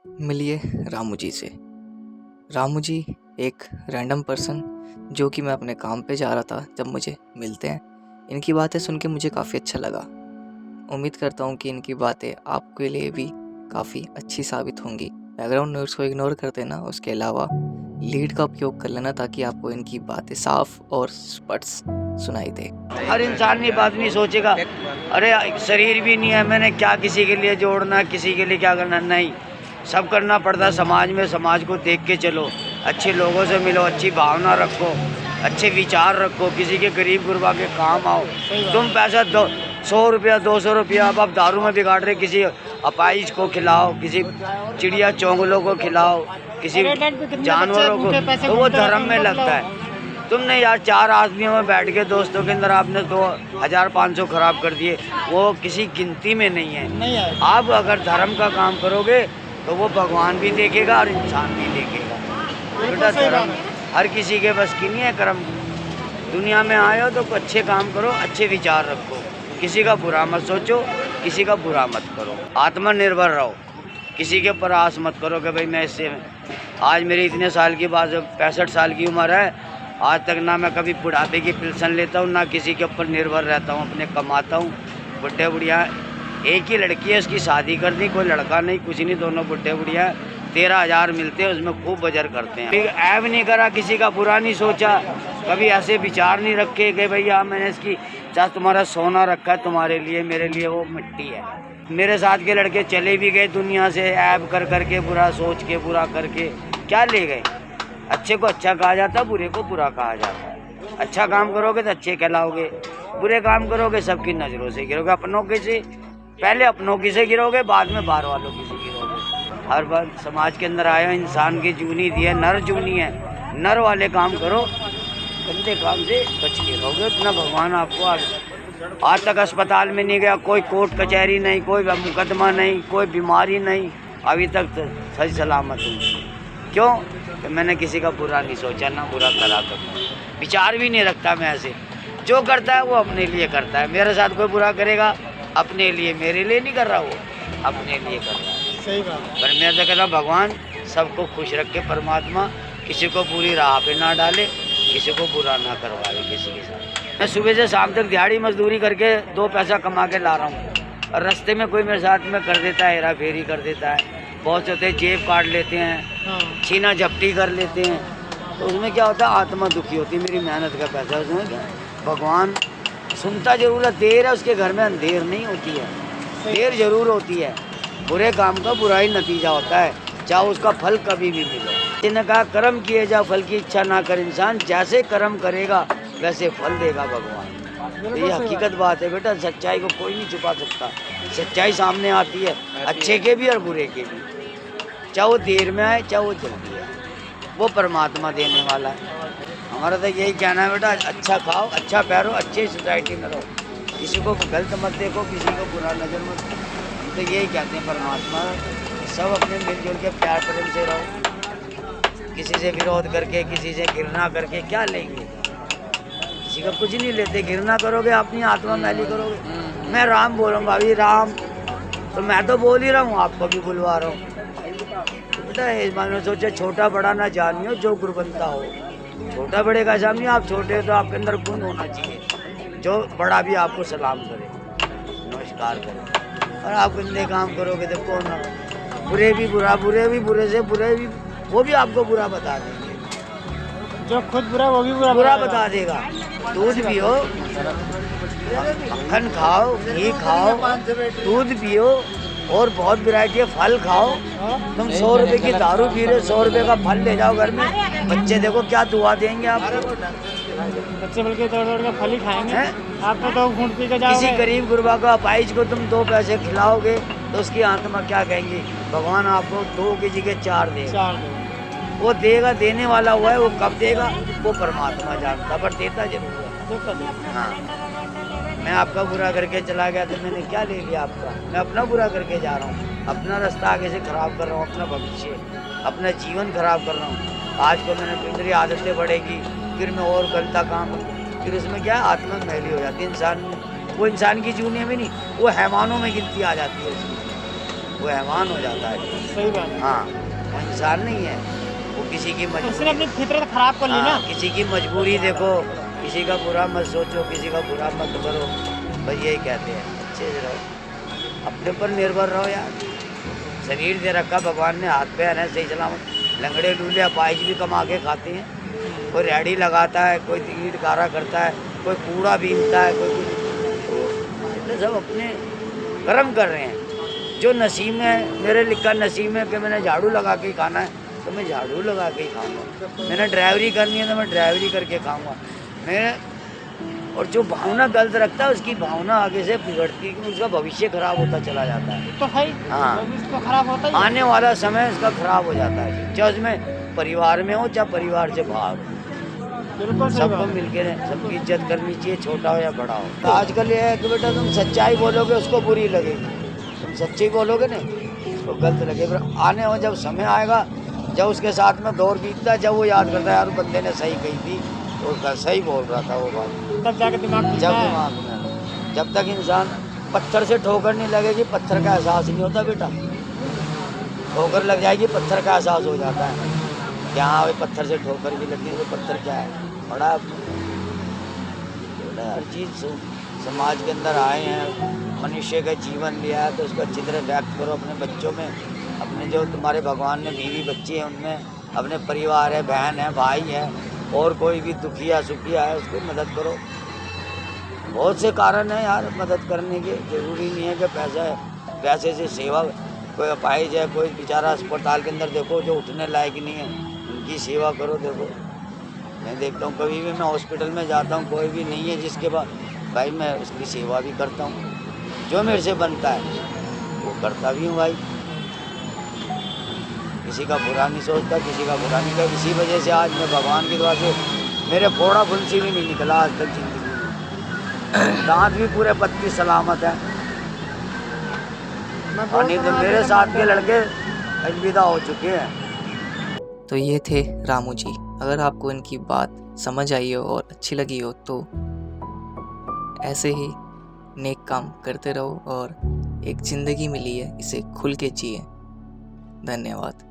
मिलिए रामू जी से। रामू जी एक रैंडम पर्सन जो कि मैं अपने काम पे जा रहा था जब मुझे मिलते हैं। इनकी बातें सुन के मुझे काफ़ी अच्छा लगा। उम्मीद करता हूँ कि इनकी बातें आपके लिए भी काफ़ी अच्छी साबित होंगी। बैकग्राउंड नॉइज़ को इग्नोर कर देना, उसके अलावा लीड का उपयोग कर लेना ताकि आपको इनकी बातें साफ और स्पष्ट सुनाई दे। हर इंसान ये बात नहीं सोचेगा, अरे शरीर भी नहीं है, मैंने क्या किसी के लिए जोड़ना, किसी के लिए क्या करना। नहीं, सब करना पड़ता है समाज में। समाज को देख के चलो, अच्छे लोगों से मिलो, अच्छी भावना रखो, अच्छे विचार रखो, किसी के गरीब गुरबा के काम आओ। तुम पैसा 100 रुपया 200 रुपया अब आप दारू में बिगाड़ रहे, किसी अपाइज को खिलाओ, किसी चिड़िया चौंगलों को खिलाओ, किसी जानवरों को, तो वो धर्म में लगता है। तुमने यार 4 आदमियों में बैठ के दोस्तों के अंदर आपने 2500 खराब कर दिए, वो किसी गिनती में नहीं है। आप अगर धर्म का काम करोगे तो वो भगवान भी देखेगा और इंसान भी देखेगा। बेटा धर्म हर किसी के बस की नहीं है। कर्म दुनिया में आए हो तो अच्छे काम करो, अच्छे विचार रखो, किसी का बुरा मत सोचो, किसी का बुरा मत करो, आत्मनिर्भर रहो, किसी के ऊपर आस मत करो कि भाई मैं इससे, आज मेरी इतने साल की बात, 65 साल की उम्र है, आज तक ना मैं कभी बुढ़ापे की पेंशन लेता हूँ, ना किसी के ऊपर निर्भर रहता हूँ, अपने कमाता हूँ। बुढ़े बुढ़िया एक ही लड़की है, उसकी शादी कर दी, कोई लड़का नहीं, कुछ नहीं, दोनों बुढ़े बुढ़िया 13,000 मिलते हैं, उसमें खूब बजर करते हैं। ऐब नहीं करा, किसी का बुरा नहीं सोचा, कभी ऐसे विचार नहीं रखे कि भैया मैंने इसकी, चाहे तुम्हारा सोना रखा है तुम्हारे लिए, मेरे लिए वो मिट्टी है। मेरे साथ के लड़के चले भी गए दुनिया से, ऐब कर करके, बुरा सोच के, बुरा करके, क्या ले गए? अच्छे को अच्छा कहा जाता है, बुरे को बुरा कहा जाता है। अच्छा काम करोगे तो अच्छे कहलाओगे, बुरे काम करोगे सबकी नज़रों से गिरोगे, अपनों के से पहले अपनों की से गिरोगे, बाद में बाहर वालों की से गिरोगे। हर बार समाज के अंदर आए हो, इंसान की जूनी दी है, नर जूनी है, नर वाले काम करो, गंदे काम से बच के रहोगे। इतना भगवान आपको आज तक अस्पताल में नहीं गया, कोई कोर्ट कचहरी नहीं, कोई मुकदमा नहीं, कोई बीमारी नहीं, अभी तक तो सही सलामत हूँ। क्यों? कि मैंने किसी का बुरा नहीं सोचा, ना बुरा करा, कभी विचार भी नहीं रखता मैं ऐसे। जो करता है वो अपने लिए करता है। मेरे साथ कोई बुरा करेगा अपने लिए, मेरे लिए नहीं कर रहा, वो अपने लिए कर रहा है। सही बात। पर मैं तो कहता भगवान सबको खुश रखे, परमात्मा किसी को बुरी राह पे ना डाले, किसी को बुरा ना करवाए किसी के साथ। मैं सुबह से शाम तक दिहाड़ी मजदूरी करके 2 पैसा कमा के ला रहा हूँ, और रास्ते में कोई मेरे साथ में कर देता है, हेरा फेरी कर देता है, बहुत से होते हैं जेब काट लेते हैं, छीना झपटी कर लेते हैं, तो उसमें क्या होता है, आत्मा दुखी होती है। मेरी मेहनत का पैसा उसमें क्या, भगवान सुनता जरूर है, देर है उसके घर में अंधेर नहीं होती है, देर जरूर होती है। बुरे काम का बुरा ही नतीजा होता है, चाहे उसका फल कभी भी मिले। जिन्हें कहा कर्म किए जा, फल की इच्छा ना कर इंसान, जैसे कर्म करेगा वैसे फल देगा भगवान। तो ये हकीकत बात है बेटा, सच्चाई को कोई नहीं छुपा सकता, सच्चाई सामने आती है, अच्छे के भी और बुरे के भी, चाहे वो देर में आए चाहे वो जल्दी आए, वो परमात्मा देने वाला है। हमारा तो यही कहना है बेटा, अच्छा खाओ, अच्छा पहनो, अच्छी सोसाइटी में रहो, किसी को गलत मत देखो, किसी को बुरा नज़र मत दो। हम तो यही कहते हैं परमात्मा, सब अपने मिलजुल के प्यार प्रेम से रहो, किसी से विरोध करके, किसी से घृणा करके क्या लेंगे? किसी का कुछ नहीं लेते। घृणा करोगे अपनी आत्मा मैली करोगे। मैं राम बोलूँगा, अभी राम तो मैं तो बोल ही रहा हूँ, आपको भी बुलवा रहा हूँ। तो बेटा इस बात में सोचे, छोटा बड़ा ना जानियो, जो गुरु बनता हो। छोटा बड़े का सामने, आप छोटे हो तो आपके अंदर गुण होना चाहिए, जो बड़ा भी आपको सलाम करे, नमस्कार करे। और आप गंदे काम करोगे तो कौन ना, बुरे भी बुरा, बुरे भी बुरे से बुरे भी, वो भी आपको बुरा बता देंगे। जो खुद बुरा वो भी बुरा बता देगा। दूध पियो, मक्खन खाओ, घी खाओ, दूध पियो, और बहुत वैरायटी है, फल खाओ। तुम 100 रुपये की दारू पी रहे, 100 रुपये का फल ले जाओ घर में, बच्चे देखो क्या दुआ देंगे आपको। बच्चे बल्कि दौड़ के फल ही खाएंगे। आप तो घूंट पी के जाओगे। किसी गरीब गुरबा को, अपाइज को तुम 2 पैसे खिलाओगे तो उसकी आत्मा क्या कहेंगे? भगवान आपको 2 की जगह 4 देगा। वो देगा, देने वाला हुआ है, वो कब देगा वो परमात्मा जानता, पर देता जरूर है। हाँ, मैं आपका बुरा करके चला गया तो मैंने क्या ले लिया आपका? मैं अपना बुरा करके जा रहा हूँ, अपना रास्ता आगे से खराब कर रहा हूँ, अपना भविष्य, अपना जीवन खराब कर रहा हूँ। आज को मैंने मेरी आदतें बढ़ेगी, फिर मैं और गलता काम, फिर उसमें क्या आत्मा मैली हो जाती है। इंसान वो इंसान की जूनी में नहीं, वो हैवानों में गिनती आ जाती है उसकी। वो हैवान हो जाता है। सही बात है। हाँ, वो इंसान नहीं है, वो किसी की उसने मजबूरी, अपनी फितरत खराब कर ली ना। हाँ, किसी की मजबूरी देखो, किसी का बुरा मत सोचो, किसी का बुरा मत करो, बस यही कहते हैं, अच्छे से रहो, अपने पर निर्भर रहो यार। शरीर दे रखा भगवान ने, हाथ पैर है सही सलामत, लंगड़े लूले अपाहिज भी कमा के खाते हैं, कोई रेहड़ी लगाता है, कोई ईंट गारा करता है, कोई कूड़ा बीनता है, कोई तो सब अपने कर्म कर रहे हैं। जो नसीब में मेरे लिखा नसीब में कि मैंने झाड़ू लगा के ही खाना है तो मैं झाड़ू लगा के ही खाऊंगा, मैंने ड्राइवरी करनी है तो मैं ड्राइवरी करके खाऊंगा। मैं और जो भावना गलत रखता है उसकी भावना आगे से बिगड़ती है, क्योंकि उसका भविष्य खराब होता चला जाता है। तो है ही, हाँ। भविष्य तो खराब होता ही है। आने वाला समय उसका खराब हो जाता है, चाहे उसमें परिवार में हो चाहे परिवार से बाहर हो, बिल्कुल सही सबको बात है। मिलके सबकी इज्जत करनी चाहिए, छोटा हो या बड़ा हो। तो आजकल ये है कि बेटा तुम सच्चाई बोलोगे उसको बुरी लगेगी, तुम सच्चाई बोलोगे ना उसको गलत लगेगा। आने हो जब समय आएगा, जब उसके साथ में दौर बीतता है, जब वो याद करता है यार बंदे ने सही कही थी, तो सही बोल रहा था वो बात, तब जाके दिमाग खुलता जब है। दिमाग में, जब तक इंसान पत्थर से ठोकर नहीं लगेगी पत्थर का एहसास नहीं होता बेटा, ठोकर लग जाएगी पत्थर का एहसास हो जाता है कि हाँ भाई पत्थर से ठोकर भी लगती है, तो पत्थर क्या है बड़ा हर चीज़ समाज के अंदर आए हैं, मनुष्य का जीवन लिया है तो उसको अच्छी तरह व्यक्त करो अपने बच्चों में, अपने जो तुम्हारे भगवान ने बीवी बच्ची हैं उनमें, अपने परिवार है, बहन है, भाई है, और कोई भी दुखिया सुखिया है उसकी मदद करो। बहुत से कारण हैं यार मदद करने के, ज़रूरी नहीं है कि पैसे से सेवा, कोई अपाहिज है, कोई बेचारा अस्पताल के अंदर देखो जो उठने लायक नहीं है, उनकी सेवा करो। देखो मैं देखता हूँ कभी भी मैं हॉस्पिटल में जाता हूँ, कोई भी नहीं है जिसके पास, भाई मैं उसकी सेवा भी करता हूँ, जो मेरे से बनता है वो करता भी हूँ भाई, किसी का बुरा नहीं सोचता, किसी का बुरा नहीं करता। इसी वजह से आज मैं भगवान की दुआ से मेरे फोड़ा फुंसी भी नहीं निकला आज तक जिंदगी में, दांत भी पूरे पत्ती सलामत है, और नहीं तो मेरे साथ के लड़के अलविदा हो चुके हैं। तो ये थे रामू जी। अगर आपको इनकी बात समझ आई हो और अच्छी लगी हो तो ऐसे ही नेक काम करते रहो, और एक ज़िंदगी मिली है इसे खुल के जिए। धन्यवाद।